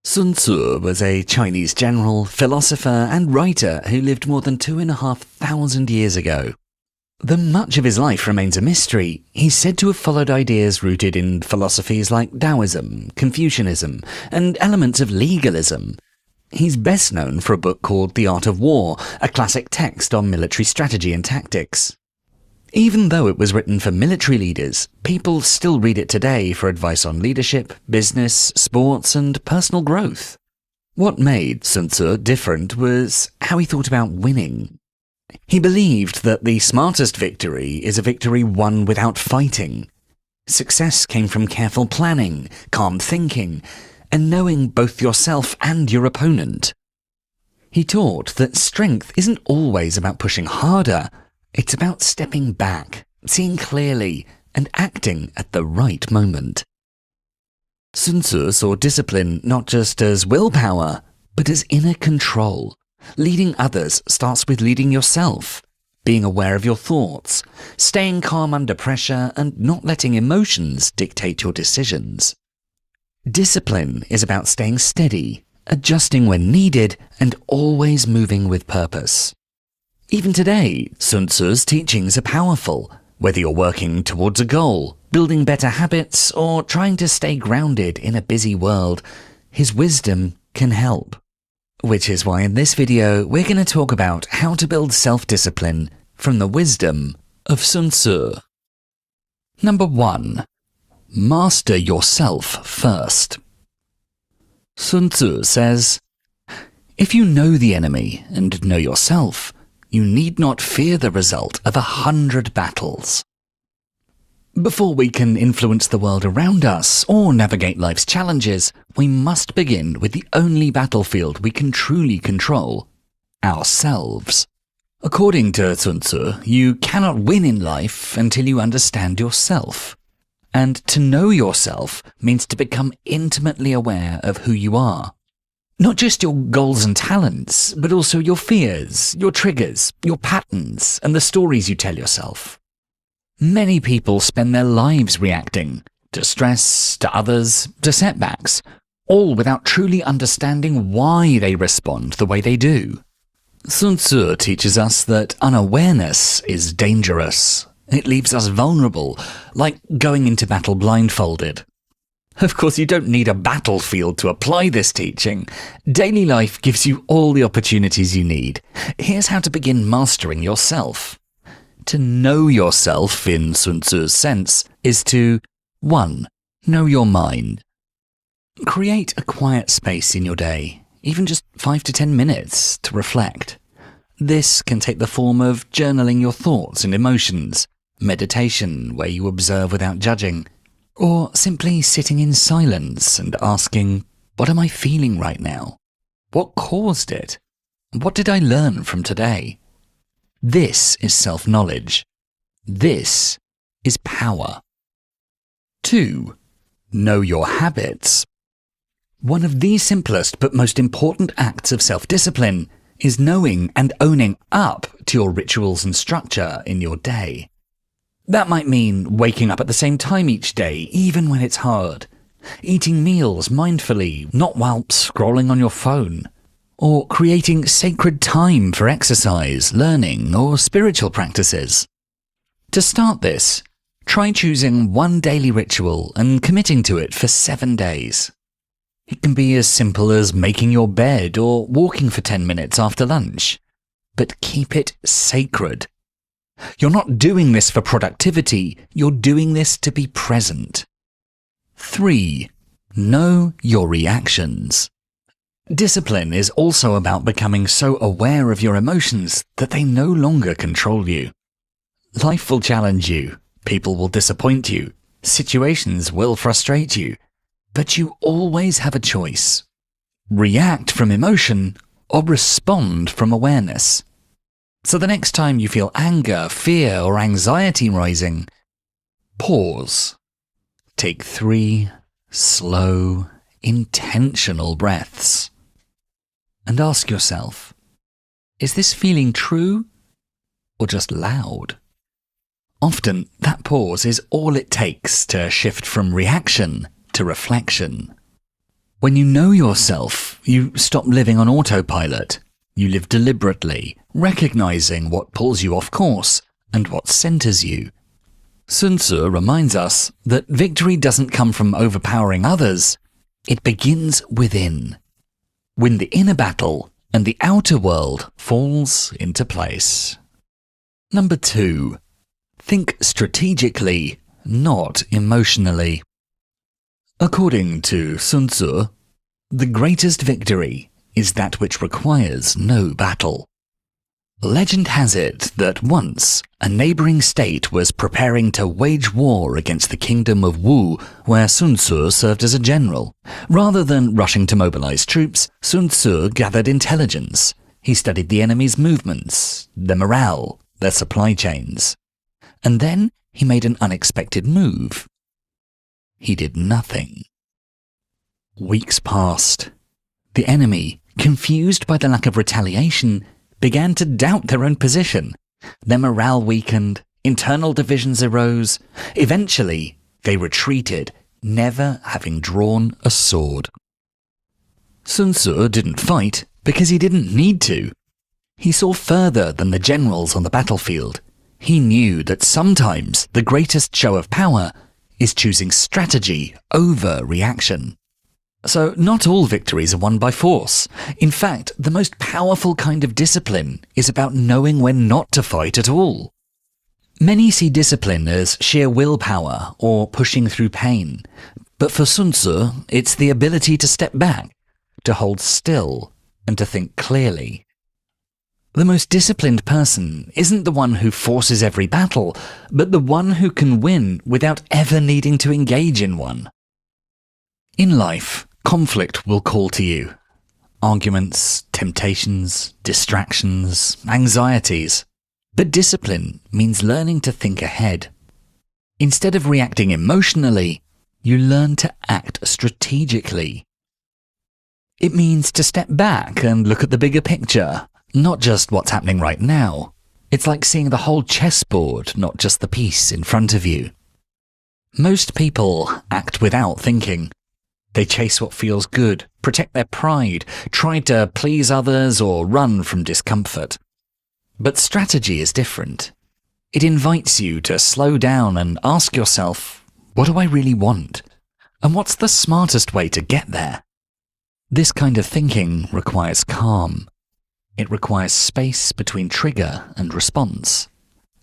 Sun Tzu was a Chinese general, philosopher, and writer who lived more than 2,500 years ago. Though much of his life remains a mystery, he's said to have followed ideas rooted in philosophies like Taoism, Confucianism, and elements of legalism. He's best known for a book called The Art of War, a classic text on military strategy and tactics. Even though it was written for military leaders, people still read it today for advice on leadership, business, sports, and personal growth. What made Sun Tzu different was how he thought about winning. He believed that the smartest victory is a victory won without fighting. Success came from careful planning, calm thinking, and knowing both yourself and your opponent. He taught that strength isn't always about pushing harder. It's about stepping back, seeing clearly, and acting at the right moment. Sun Tzu saw discipline not just as willpower, but as inner control. Leading others starts with leading yourself, being aware of your thoughts, staying calm under pressure, and not letting emotions dictate your decisions. Discipline is about staying steady, adjusting when needed, and always moving with purpose. Even today, Sun Tzu's teachings are powerful, whether you're working towards a goal, building better habits, or trying to stay grounded in a busy world. His wisdom can help. Which is why in this video, we're going to talk about how to build self-discipline from the wisdom of Sun Tzu. Number 1. Master yourself first. Sun Tzu says, "If you know the enemy and know yourself, you need not fear the result of 100 battles." Before we can influence the world around us or navigate life's challenges, we must begin with the only battlefield we can truly control: ourselves. According to Sun Tzu, you cannot win in life until you understand yourself. And to know yourself means to become intimately aware of who you are. Not just your goals and talents, but also your fears, your triggers, your patterns, and the stories you tell yourself. Many people spend their lives reacting to stress, to others, to setbacks, all without truly understanding why they respond the way they do. Sun Tzu teaches us that unawareness is dangerous. It leaves us vulnerable, like going into battle blindfolded. Of course, you don't need a battlefield to apply this teaching. Daily life gives you all the opportunities you need. Here's how to begin mastering yourself. To know yourself, in Sun Tzu's sense, is to 1. Know your mind. Create a quiet space in your day, even just 5 to 10 minutes, to reflect. This can take the form of journaling your thoughts and emotions, meditation where you observe without judging, or simply sitting in silence and asking, what am I feeling right now? What caused it? What did I learn from today? This is self-knowledge. This is power. 2. Know your habits. One of the simplest but most important acts of self-discipline is knowing and owning up to your rituals and structure in your day. That might mean waking up at the same time each day, even when it's hard. Eating meals mindfully, not while scrolling on your phone. Or creating sacred time for exercise, learning, or spiritual practices. To start this, try choosing one daily ritual and committing to it for 7 days. It can be as simple as making your bed or walking for 10 minutes after lunch. But keep it sacred. You're not doing this for productivity, you're doing this to be present. 3. Know your reactions. Discipline is also about becoming so aware of your emotions that they no longer control you. Life will challenge you, people will disappoint you, situations will frustrate you, but you always have a choice. React from emotion or respond from awareness. So the next time you feel anger, fear, or anxiety rising, pause. Take 3 slow, intentional breaths. And ask yourself, is this feeling true or just loud? Often, that pause is all it takes to shift from reaction to reflection. When you know yourself, you stop living on autopilot. You live deliberately, recognizing what pulls you off course and what centers you. Sun Tzu reminds us that victory doesn't come from overpowering others. It begins within. Win the inner battle, and the outer world falls into place. Number 2. Think strategically, not emotionally. According to Sun Tzu, the greatest victory is that which requires no battle. Legend has it that once a neighboring state was preparing to wage war against the kingdom of Wu, where Sun Tzu served as a general. Rather than rushing to mobilize troops, Sun Tzu gathered intelligence. He studied the enemy's movements, their morale, their supply chains. And then he made an unexpected move. He did nothing. Weeks passed. The enemy, confused by the lack of retaliation, began to doubt their own position. Their morale weakened, internal divisions arose. Eventually, they retreated, never having drawn a sword. Sun Tzu didn't fight because he didn't need to. He saw further than the generals on the battlefield. He knew that sometimes the greatest show of power is choosing strategy over reaction. So not all victories are won by force. In fact, the most powerful kind of discipline is about knowing when not to fight at all. Many see discipline as sheer willpower or pushing through pain. But for Sun Tzu, it's the ability to step back, to hold still, and to think clearly. The most disciplined person isn't the one who forces every battle, but the one who can win without ever needing to engage in one. In life, conflict will call to you. Arguments, temptations, distractions, anxieties. But discipline means learning to think ahead. Instead of reacting emotionally, you learn to act strategically. It means to step back and look at the bigger picture, not just what's happening right now. It's like seeing the whole chessboard, not just the piece in front of you. Most people act without thinking. They chase what feels good, protect their pride, try to please others or run from discomfort. But strategy is different. It invites you to slow down and ask yourself, what do I really want? And what's the smartest way to get there? This kind of thinking requires calm. It requires space between trigger and response.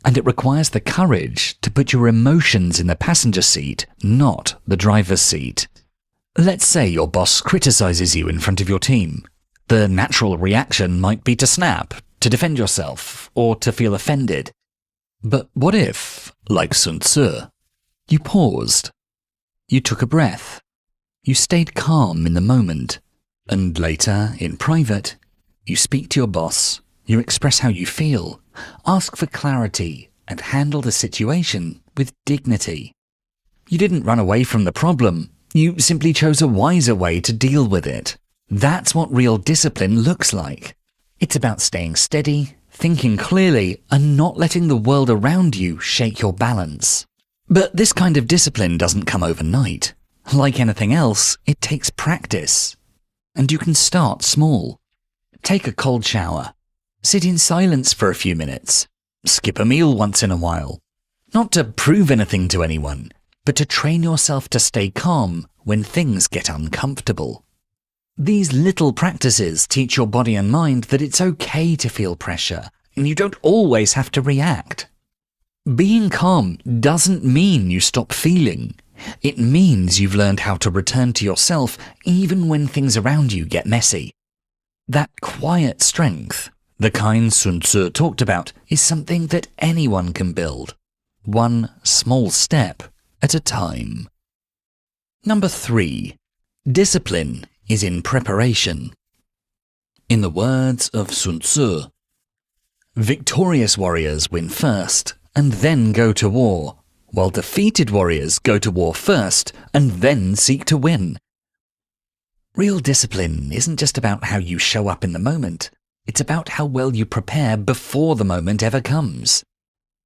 And it requires the courage to put your emotions in the passenger seat, not the driver's seat. Let's say your boss criticizes you in front of your team. The natural reaction might be to snap, to defend yourself, or to feel offended. But what if, like Sun Tzu, you paused? You took a breath. You stayed calm in the moment. And later, in private, you speak to your boss, you express how you feel, ask for clarity, and handle the situation with dignity. You didn't run away from the problem. You simply chose a wiser way to deal with it. That's what real discipline looks like. It's about staying steady, thinking clearly, and not letting the world around you shake your balance. But this kind of discipline doesn't come overnight. Like anything else, it takes practice. And you can start small. Take a cold shower. Sit in silence for a few minutes. Skip a meal once in a while. Not to prove anything to anyone, but to train yourself to stay calm when things get uncomfortable. These little practices teach your body and mind that it's okay to feel pressure, and you don't always have to react. Being calm doesn't mean you stop feeling. It means you've learned how to return to yourself even when things around you get messy. That quiet strength, the kind Sun Tzu talked about, is something that anyone can build. One small step at a time. Number 3. Discipline is in preparation. In the words of Sun Tzu, victorious warriors win first and then go to war, while defeated warriors go to war first and then seek to win. Real discipline isn't just about how you show up in the moment. It's about how well you prepare before the moment ever comes.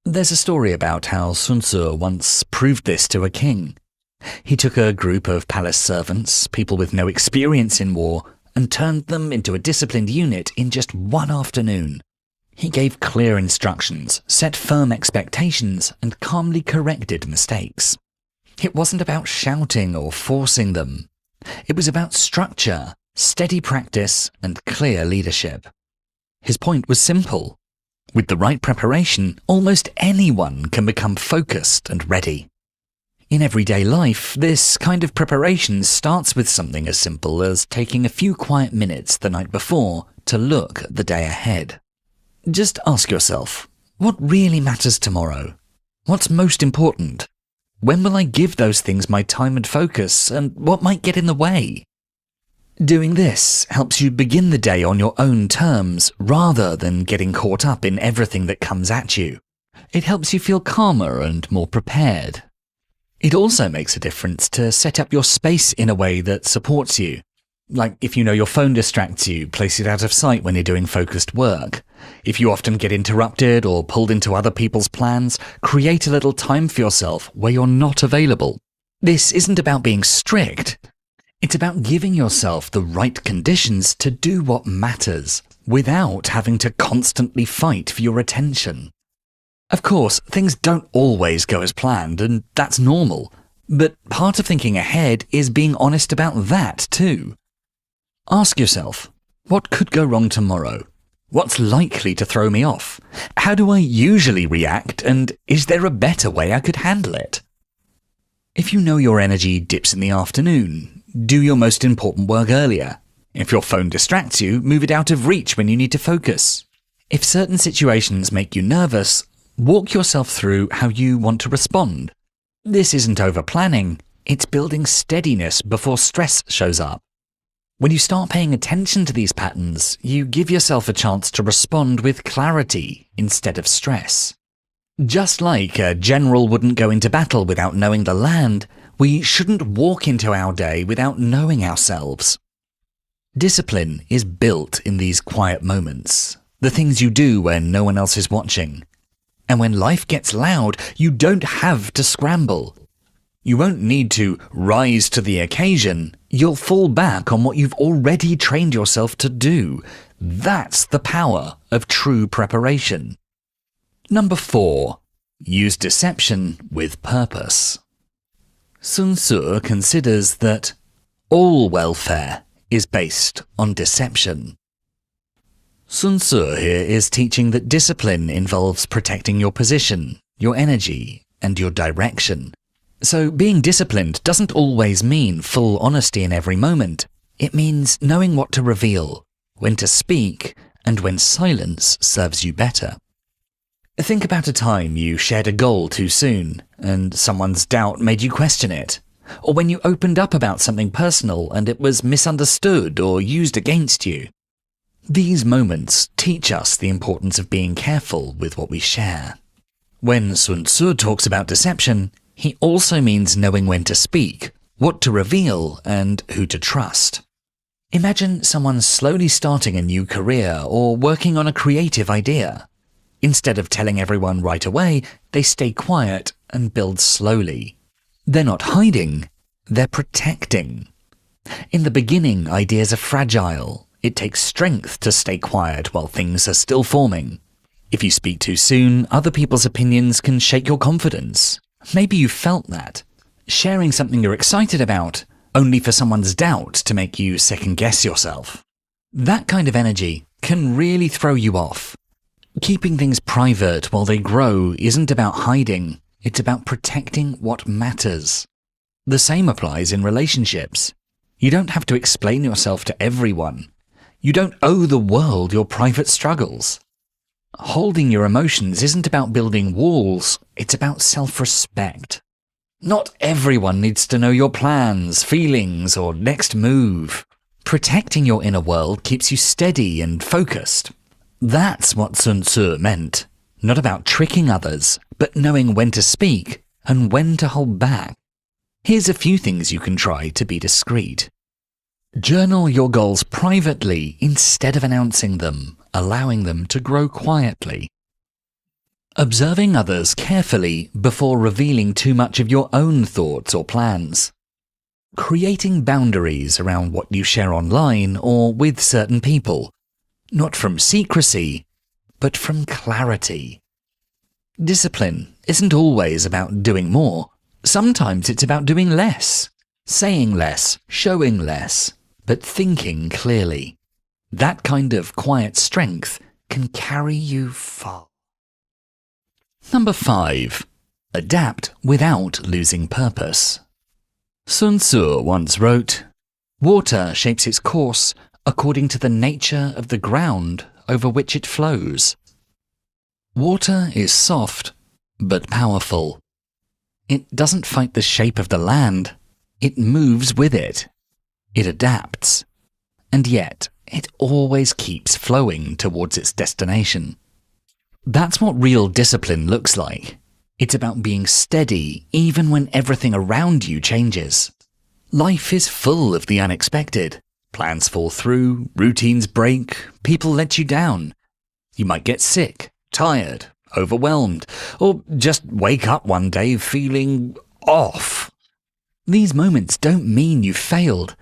There's a story about how Sun Tzu once proved this to a king. He took a group of palace servants, people with no experience in war, and turned them into a disciplined unit in just one afternoon. He gave clear instructions, set firm expectations, and calmly corrected mistakes. It wasn't about shouting or forcing them. It was about structure, steady practice, and clear leadership. His point was simple. With the right preparation, almost anyone can become focused and ready. In everyday life, this kind of preparation starts with something as simple as taking a few quiet minutes the night before to look at the day ahead. Just ask yourself, what really matters tomorrow? What's most important? When will I give those things my time and focus, and what might get in the way? Doing this helps you begin the day on your own terms rather than getting caught up in everything that comes at you. It helps you feel calmer and more prepared. It also makes a difference to set up your space in a way that supports you. Like if you know your phone distracts you, place it out of sight when you're doing focused work. If you often get interrupted or pulled into other people's plans, create a little time for yourself where you're not available. This isn't about being strict. It's about giving yourself the right conditions to do what matters without having to constantly fight for your attention. Of course, things don't always go as planned, and that's normal. But part of thinking ahead is being honest about that too. Ask yourself, what could go wrong tomorrow? What's likely to throw me off? How do I usually react, and is there a better way I could handle it? If you know your energy dips in the afternoon, do your most important work earlier. If your phone distracts you, move it out of reach when you need to focus. If certain situations make you nervous, walk yourself through how you want to respond. This isn't over-planning, it's building steadiness before stress shows up. When you start paying attention to these patterns, you give yourself a chance to respond with clarity instead of stress. Just like a general wouldn't go into battle without knowing the land, we shouldn't walk into our day without knowing ourselves. Discipline is built in these quiet moments, the things you do when no one else is watching. And when life gets loud, you don't have to scramble. You won't need to rise to the occasion. You'll fall back on what you've already trained yourself to do. That's the power of true preparation. Number 4. Use deception with purpose. Sun Tzu considers that all welfare is based on deception. Sun Tzu here is teaching that discipline involves protecting your position, your energy, and your direction. So being disciplined doesn't always mean full honesty in every moment. It means knowing what to reveal, when to speak, and when silence serves you better. Think about a time you shared a goal too soon, and someone's doubt made you question it. Or when you opened up about something personal and it was misunderstood or used against you. These moments teach us the importance of being careful with what we share. When Sun Tzu talks about deception, he also means knowing when to speak, what to reveal, and who to trust. Imagine someone slowly starting a new career or working on a creative idea. Instead of telling everyone right away, they stay quiet and build slowly. They're not hiding, they're protecting. In the beginning, ideas are fragile. It takes strength to stay quiet while things are still forming. If you speak too soon, other people's opinions can shake your confidence. Maybe you felt that. Sharing something you're excited about, only for someone's doubt to make you second-guess yourself. That kind of energy can really throw you off. Keeping things private while they grow isn't about hiding, it's about protecting what matters. The same applies in relationships. You don't have to explain yourself to everyone. You don't owe the world your private struggles. Holding your emotions isn't about building walls, it's about self-respect. Not everyone needs to know your plans, feelings, or next move. Protecting your inner world keeps you steady and focused. That's what Sun Tzu meant. Not about tricking others, but knowing when to speak and when to hold back. Here's a few things you can try to be discreet. Journal your goals privately instead of announcing them, allowing them to grow quietly. Observing others carefully before revealing too much of your own thoughts or plans. Creating boundaries around what you share online or with certain people, not from secrecy, but from clarity. Discipline isn't always about doing more. Sometimes it's about doing less, saying less, showing less, but thinking clearly. That kind of quiet strength can carry you far. Number 5. Adapt without losing purpose. Sun Tzu once wrote, "Water shapes its course according to the nature of the ground over which it flows." Water is soft, but powerful. It doesn't fight the shape of the land. It moves with it. It adapts. And yet, it always keeps flowing towards its destination. That's what real discipline looks like. It's about being steady even when everything around you changes. Life is full of the unexpected. Plans fall through, routines break, people let you down. You might get sick, tired, overwhelmed, or just wake up one day feeling off. These moments don't mean you failed.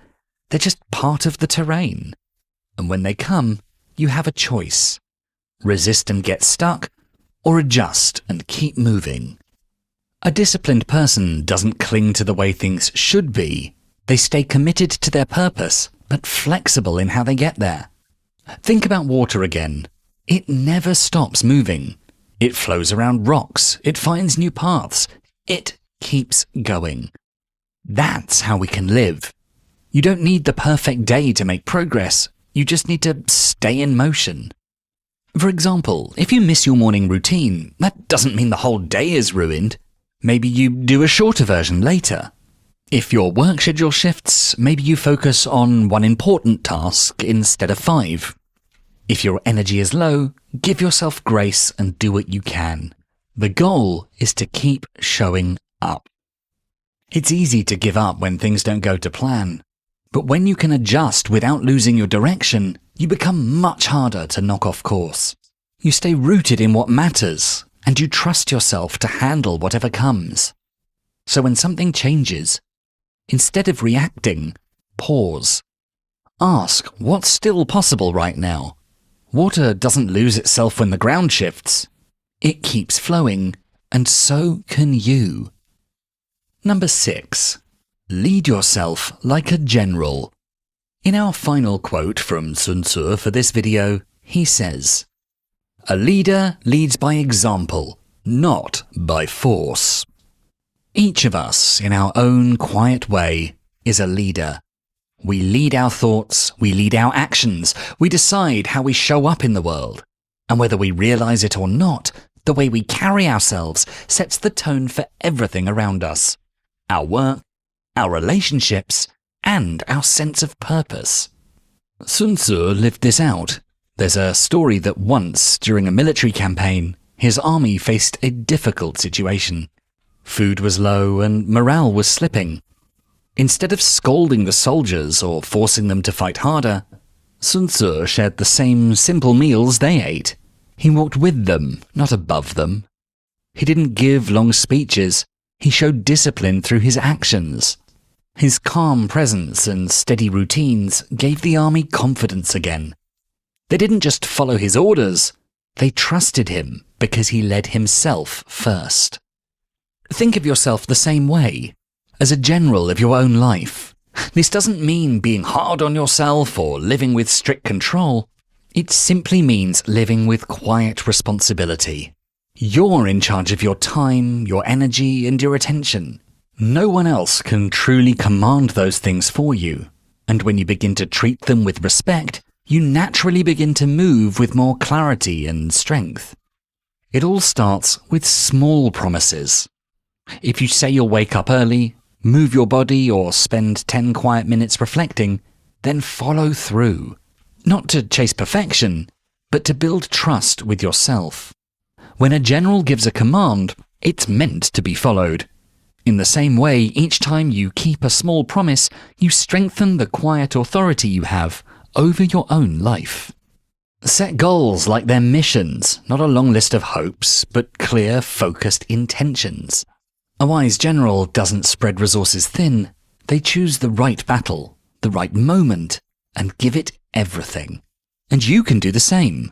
They're just part of the terrain. And when they come, you have a choice. Resist and get stuck, or adjust and keep moving. A disciplined person doesn't cling to the way things should be. They stay committed to their purpose, but flexible in how they get there. Think about water again. It never stops moving. It flows around rocks. It finds new paths. It keeps going. That's how we can live. You don't need the perfect day to make progress. You just need to stay in motion. For example, if you miss your morning routine, that doesn't mean the whole day is ruined. Maybe you do a shorter version later. If your work schedule shifts, maybe you focus on one important task instead of 5. If your energy is low, give yourself grace and do what you can. The goal is to keep showing up. It's easy to give up when things don't go to plan. But when you can adjust without losing your direction, you become much harder to knock off course. You stay rooted in what matters, and you trust yourself to handle whatever comes. So when something changes, instead of reacting, pause. Ask what's still possible right now. Water doesn't lose itself when the ground shifts. It keeps flowing, and so can you. Number 6. Lead yourself like a general. In our final quote from Sun Tzu for this video, he says, "A leader leads by example, not by force." Each of us, in our own quiet way, is a leader. We lead our thoughts, we lead our actions, we decide how we show up in the world. And whether we realize it or not, the way we carry ourselves sets the tone for everything around us. Our work, our relationships, and our sense of purpose. Sun Tzu lived this out. There's a story that once, during a military campaign, his army faced a difficult situation. Food was low and morale was slipping. Instead of scolding the soldiers or forcing them to fight harder, Sun Tzu shared the same simple meals they ate. He walked with them, not above them. He didn't give long speeches. He showed discipline through his actions. His calm presence and steady routines gave the army confidence again. They didn't just follow his orders, they trusted him because he led himself first. Think of yourself the same way, as a general of your own life. This doesn't mean being hard on yourself or living with strict control. It simply means living with quiet responsibility. You're in charge of your time, your energy, and your attention. No one else can truly command those things for you. And when you begin to treat them with respect, you naturally begin to move with more clarity and strength. It all starts with small promises. If you say you'll wake up early, move your body, or spend 10 quiet minutes reflecting, then follow through. Not to chase perfection, but to build trust with yourself. When a general gives a command, it's meant to be followed. In the same way, each time you keep a small promise, you strengthen the quiet authority you have over your own life. Set goals like they're missions, not a long list of hopes, but clear, focused intentions. A wise general doesn't spread resources thin. They choose the right battle, the right moment, and give it everything. And you can do the same.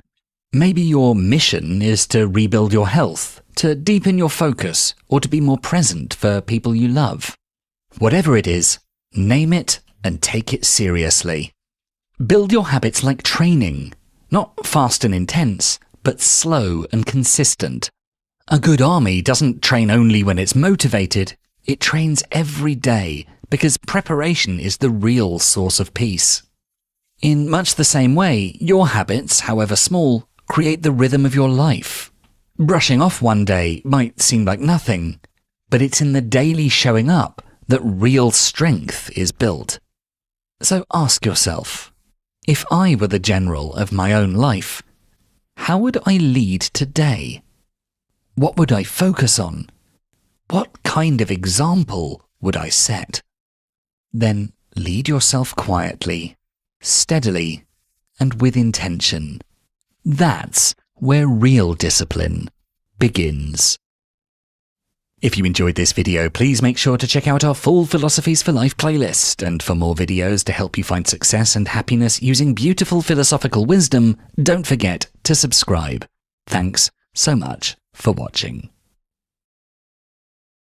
Maybe your mission is to rebuild your health, to deepen your focus, or to be more present for people you love. Whatever it is, name it and take it seriously. Build your habits like training, not fast and intense, but slow and consistent. A good army doesn't train only when it's motivated, it trains every day because preparation is the real source of peace. In much the same way, your habits, however small, create the rhythm of your life. Brushing off one day might seem like nothing, but it's in the daily showing up that real strength is built. So ask yourself, if I were the general of my own life, how would I lead today? What would I focus on? What kind of example would I set? Then lead yourself quietly, steadily, and with intention. That's where real discipline begins. If you enjoyed this video, please make sure to check out our full Philosophies for Life playlist, and for more videos to help you find success and happiness using beautiful philosophical wisdom, don't forget to subscribe. Thanks so much for watching.